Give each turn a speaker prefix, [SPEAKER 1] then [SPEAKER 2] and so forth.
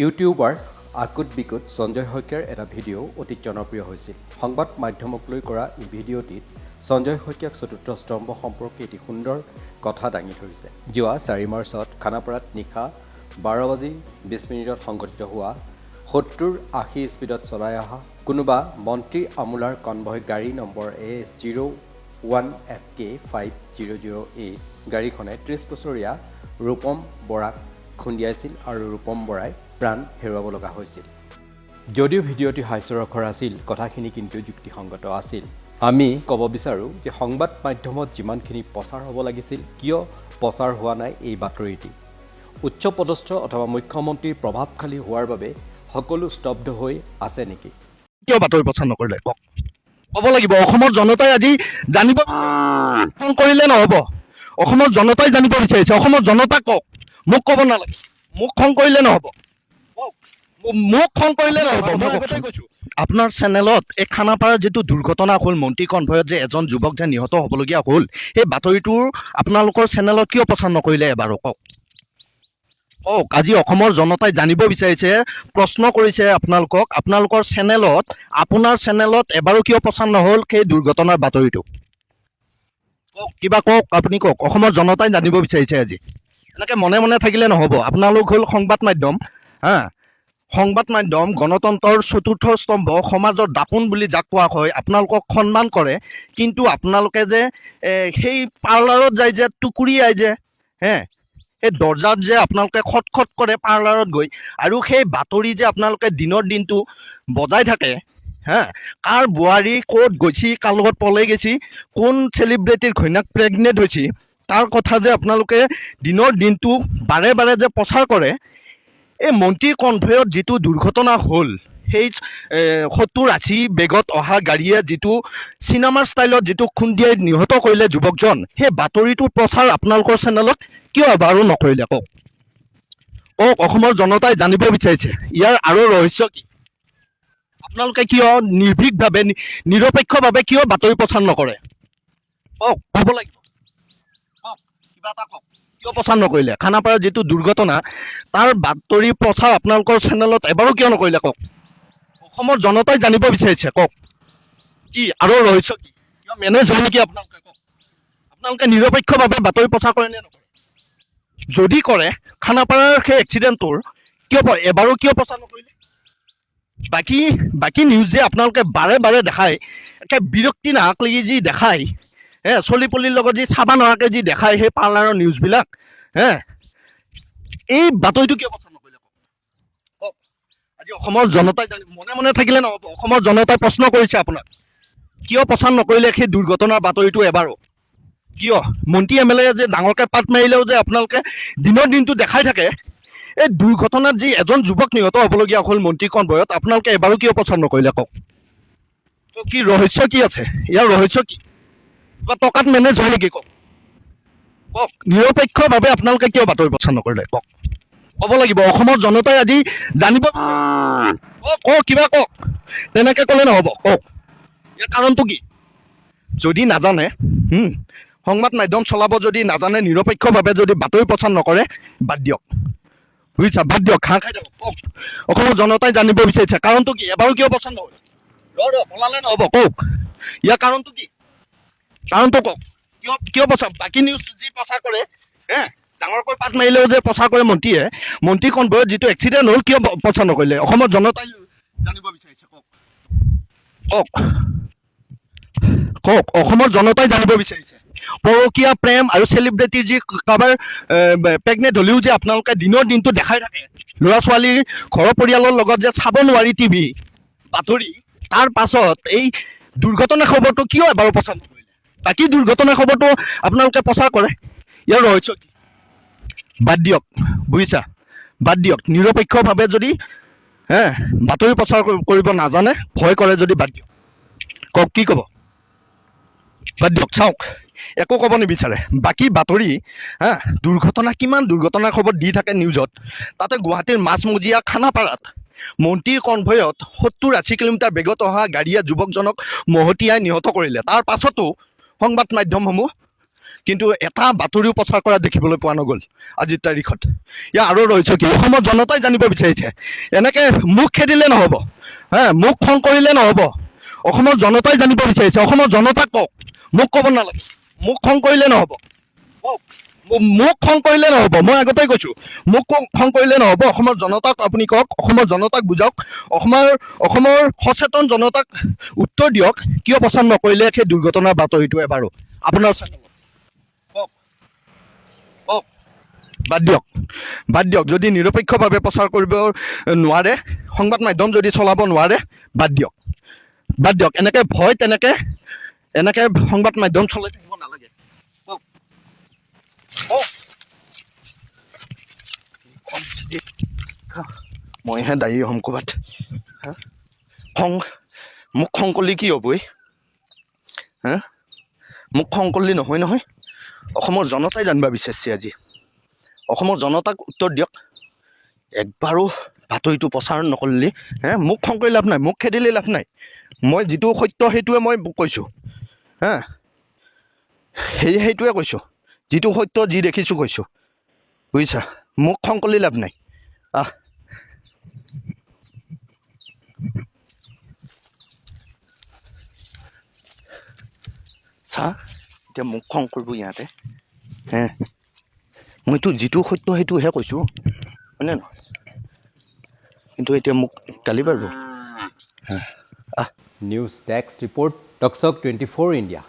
[SPEAKER 1] YouTuber আকুট বিকুট Sanjay শইকীয়াৰ এটা video' অতি জনপ্ৰিয় হৈছিল। সংবাদ মাধ্যমক লৈ কৰা এই ভিডিঅ'টিত সঞ্জয় শইকীয়াক চতুৰ্থ স্তম্ভ সম্পৰ্কে এটি সুন্দৰ কথা দাঙি ধৰিছে। যোৱা 4 মাৰ্চত খানাপাৰাত নিশা 12:20 সংঘটিত হোৱা 70-80 স্পীডত চলাই অহা কোনোবা মন্ত্ৰী আমোলাৰ কনভয় গাড়ী নম্বৰ AS01FK5008 গাড়ীখনে 30 বছৰীয়া ৰূপম বৰাক খুন্দিয়াইছিল আৰু ৰূপম বৰাই প্ৰাণ হেৰুৱাব লগা হৈছিল। যদিও ভিডিঅ'টি হাস্যৰসৰ আছিল, কথাখিনি কিন্তু যুক্তিসংগত আছিল। আমি ক'ব বিচাৰোঁ যে সংবাদ মাধ্যমত যিমানখিনি প্ৰচাৰ হ'ব লাগিছিল, কিয় প্ৰচাৰ হোৱা নাই এই বাতৰিটি? উচ্চপদস্থ অথবা মুখ্যমন্ত্ৰীৰ প্ৰভাৱশালী হোৱাৰ বাবে সকলো স্তব্ধ হৈ আছে নেকি?
[SPEAKER 2] কিয় বাতৰি প্ৰচাৰ নকৰিলে কওক? ক'ব লাগিব। অসমৰ জনতাই আজি জানিব কৰিলে নহ'ব। অসমৰ জনতাই জানিব বিচাৰিছে। অসমৰ জনতাক কওক, মোক ক'ব নালাগে। মোক খং কৰিলে নহ'ব। মোক খং কৰিলে নহ'ব। মই আগতে কৈছোঁ, আপোনাৰ চেনেলত এই খানাপাৰাৰ যিটো দুৰ্ঘটনা হ'ল, মন্ত্ৰী কনভয়ত যে এজন যুৱক যে নিহত হ'বলগীয়া হ'ল, সেই বাতৰিটোৰ আপোনালোকৰ চেনেলত কিয় প্ৰচাৰ নকৰিলে এবাৰো কওক? কওক। আজি অসমৰ জনতাই জানিব বিচাৰিছে, প্ৰশ্ন কৰিছে আপোনালোকক, আপোনালোকৰ চেনেলত, আপোনাৰ চেনেলত এবাৰো কিয় প্ৰচাৰ নহ'ল সেই দুৰ্ঘটনাৰ বাতৰিটো? কওক, কিবা কওক, আপুনি কওক। অসমৰ জনতাই জানিব বিচাৰিছে আজি। এনেকৈ মনে মনে থাকিলে নহ'ব। আপোনালোক হ'ল সংবাদ মাধ্যম, সংবাদ মাধ্যম গণতন্ত্ৰৰ চতুৰ্থ স্তম্ভ, সমাজৰ দাপোন বুলি যাক কোৱা হয়। আপোনালোকক সন্মান কৰে, কিন্তু আপোনালোকে যে সেই পাৰ্লাৰত যায় যে টুকুৰিয়াই যে সেই দৰ্জাত যে আপোনালোকে খটখট কৰে পাৰ্লাৰত গৈ, আৰু সেই বাতৰি যে আপোনালোকে দিনৰ দিনটো বজাই থাকে, কাৰ বোৱাৰী ক'ত গৈছি, কাৰ লগত পলাই গৈছি, কোন চেলিব্ৰিটিৰ ঘৈণীয়েক প্ৰেগনেণ্ট হৈছি, তাৰ কথা যে আপোনালোকে দিনৰ দিনটো বাৰে বাৰে যে প্ৰচাৰ কৰে। এই মন্ত্ৰী কনভয়ত যিটো দুৰ্ঘটনা হ'ল, সেই 70-80 বেগত অহা গাড়ীয়ে যিটো চিনেমাৰ ষ্টাইলত যিটো খুন্দিয়াই নিহত কৰিলে যুৱকজন, সেই বাতৰিটোৰ প্ৰচাৰ আপোনালোকৰ চেনেলত কিয় এবাৰো নকৰিলে কওক? কওক। অসমৰ জনতাই জানিব বিচাৰিছে ইয়াৰ আৰু ৰহস্য কি? আপোনালোকে কিয় নিৰ্ভীকভাৱে, নিৰপেক্ষভাৱে কিয় বাতৰি প্ৰচাৰ নকৰে? কওক, ক'ব লাগিব। কওক, কিবা এটা কওক। কিয় প্ৰচাৰ নকৰিলে? খানাপাৰাৰ যিটো দুৰ্ঘটনা, তাৰ বাতৰি প্ৰচাৰ আপোনালোকৰ চেনেলত এবাৰো কিয় নকৰিলে কওক? অসমৰ জনতাই জানিব বিচাৰিছে, কওক কি আৰু ৰহস্য কি? কিয় মেনেজ হয় নেকি আপোনালোকে? কওক। আপোনালোকে নিৰপেক্ষভাৱে বাতৰি প্ৰচাৰ কৰে নে নকৰে? যদি কৰে, খানাপাৰাৰ সেই এক্সিডেণ্টটোৰ এবাৰো কিয় প্ৰচাৰ নকৰিলে? বাকী নিউজ যে আপোনালোকে বাৰে বাৰে দেখায়, একে বিৰক্তি নাহাক লাগি যি দেখায়, চলি পলিৰ লগত যি চাবা নোৱাৰাকৈ যি দেখায় সেই পাৰ্লাৰৰ নিউজবিলাক, এই বাতৰিটো কিয় প্ৰচাৰ নকৰিলে কওক? আজি অসমৰ জনতাই মনে মনে থাকিলে নহ'ব। অসমৰ জনতাই প্ৰশ্ন কৰিছে আপোনাক, কিয় প্ৰচাৰ নকৰিলে সেই দুৰ্ঘটনাৰ বাতৰিটো এবাৰো? কিয় মন্ত্ৰী MLA যে ডাঙৰকৈ পাত মাৰিলেও যে আপোনালোকে দিনৰ দিনটো দেখাই থাকে, এই দুৰ্ঘটনাত যি এজন যুৱক নিহত হ'বলগীয়া হ'ল মন্ত্ৰী কনভয়ত, আপোনালোকে এবাৰো কিয় প্ৰচাৰ নকৰিলে কওক? কি ৰহস্য কি আছে? ইয়াৰ ৰহস্য কি? কিবা টকাত মেনেজ হয় নেকি কওক? কওক। নিৰপেক্ষভাৱে আপোনালোকে কিয় বাতৰি প্ৰচাৰ নকৰিলে কওক? ক'ব লাগিব। অসমৰ জনতাই আজি জানিব। কওক, কিবা কওক। তেনেকৈ ক'লে নহ'ব। কওক, ইয়াৰ কাৰণটো কি? যদি নাজানে, সংবাদ মাধ্যম চলাব যদি নাজানে, নিৰপেক্ষভাৱে যদি বাতৰি প্ৰচাৰ নকৰে, বাদ দিয়ক। বুজিছা? বাদ দিয়ক, ঘাঁহ খাই দিয়ক। কওক। অসমৰ জনতাই জানিব বিচাৰিছে, কাৰণটো কি? এবাৰো কিয় প্ৰচাৰ নকৰে? পলালে নহ'ব। কওক, ইয়াৰ কাৰণটো কি? কাৰণটো কওক। কিয় প্ৰচাৰ? বাকী নিউজ যি প্ৰচাৰ কৰে, ডাঙৰকৈ পাত মাৰিলেও যে প্ৰচাৰ কৰে মন্ত্ৰীয়ে, মন্ত্ৰী কনভয়ত যিটো এক্সিডেণ্ট হ'ল, কিয় প্ৰচাৰ নকৰিলে? অসমৰ জনতাই জানিব বিচাৰিছে। কওক। কওক। কওক। অসমৰ জনতাই জানিব বিচাৰিছে। পৰকীয়া প্ৰেম আৰু চেলিব্ৰিটি যি কাৰোবাৰ প্ৰেগনেণ্ট হ'লেও যে আপোনালোকে দিনৰ দিনটো দেখাই থাকে, ল'ৰা ছোৱালীৰ ঘৰৰ পৰিয়ালৰ লগত যে চাব নোৱাৰি টিভি বাতৰি, তাৰ পাছত এই দুৰ্ঘটনা খবৰটো কিয় এবাৰো প্ৰচাৰ নকৰিলে? বাকী দুৰ্ঘটনা খবৰটো আপোনালোকে প্ৰচাৰ কৰে। ইয়াৰ ৰহস্য কি? বাদ দিয়ক। বুজিছা? বাদ দিয়ক। নিৰপেক্ষভাৱে যদি বাতৰি প্ৰচাৰ কৰিব নাজানে, ভয় কৰে যদি বাদ দিয়ক। কওক, কি ক'ব? বাদ দিয়ক। চাওক, একো ক'ব নিবিচাৰে। বাকী বাতৰি, দুৰ্ঘটনা, কিমান দুৰ্ঘটনাৰ খবৰ দি থাকে নিউজত। তাতে গুৱাহাটীৰ মাজমজিয়া খানাপাৰাত মন্ত্ৰীৰ কনভয়ত 70-80 কিলোমিটাৰ বেগত অহা গাড়ীয়ে যুৱকজনক মহতিয়াই নিহত কৰিলে। তাৰ পাছতো সংবাদ মাধ্যমসমূহ কিন্তু এটা বাতৰিও প্ৰচাৰ কৰা দেখিবলৈ পোৱা নগ'ল আজিৰ তাৰিখত। ইয়াৰ আৰু ৰৈছে কি, অসমৰ জনতাই জানিব বিচাৰিছে। এনেকৈ মুখ খেদিলে নহ'ব, মুখ খং কৰিলে নহ'ব। অসমৰ জনতাই জানিব বিচাৰিছে, অসমৰ জনতাক কওক, মোক ক'ব নালাগে। মুখ খং কৰিলে নহ'ব, কওক। মোক খং কৰিলে নহ'ব, মই আগতেই কৈছোঁ, মোক খং কৰিলে নহ'ব। অসমৰ জনতাক আপুনি কওক, অসমৰ জনতাক বুজাওক, অসমৰ সচেতন জনতাক উত্তৰ দিয়ক, কিয় প্ৰচাৰ নকৰিলে সেই দুৰ্ঘটনাৰ বাতৰিটো এবাৰো আপোনাৰ চেনেলত। কওক কওক, বাদ দিয়ক। যদি নিৰপেক্ষভাৱে প্ৰচাৰ কৰিব নোৱাৰে, সংবাদ মাধ্যম যদি চলাব নোৱাৰে, বাদ দিয়ক। এনেকৈ ভয় এনেকৈ সংবাদ মাধ্যম চলাই থাকিব নালাগে। মইহে দায়ী হ'ম ক'ৰবাত। মোক খং কৰিলে কি হ'ব? মোক খং কৰিলে নহয়। অসমৰ জনতাই জানিব বিচাৰিছে আজি। অসমৰ জনতাক উত্তৰ দিয়ক। একবাৰো বাতৰিটো প্ৰচাৰ নকৰিলে, মোক খং কৰি লাভ নাই, মোক খেদিলে লাভ নাই। মই যিটো সত্য সেইটোৱে মই কৈছোঁ, সেইটোৱে কৈছোঁ। যিটো সত্য, যি দেখিছোঁ কৈছোঁ, বুজিছা? মোক খং কৰিলে লাভ নাই। চা, এতিয়া মোক খং কৰিব ইয়াতে, মইতো যিটো সত্য সেইটোহে কৈছোঁ, হয়নে নহয়? কিন্তু এতিয়া মোক গালি পাৰিব।
[SPEAKER 1] নিউজ ডেস্ক ৰিপৰ্ট, টকশ্বক 24 ইণ্ডিয়া।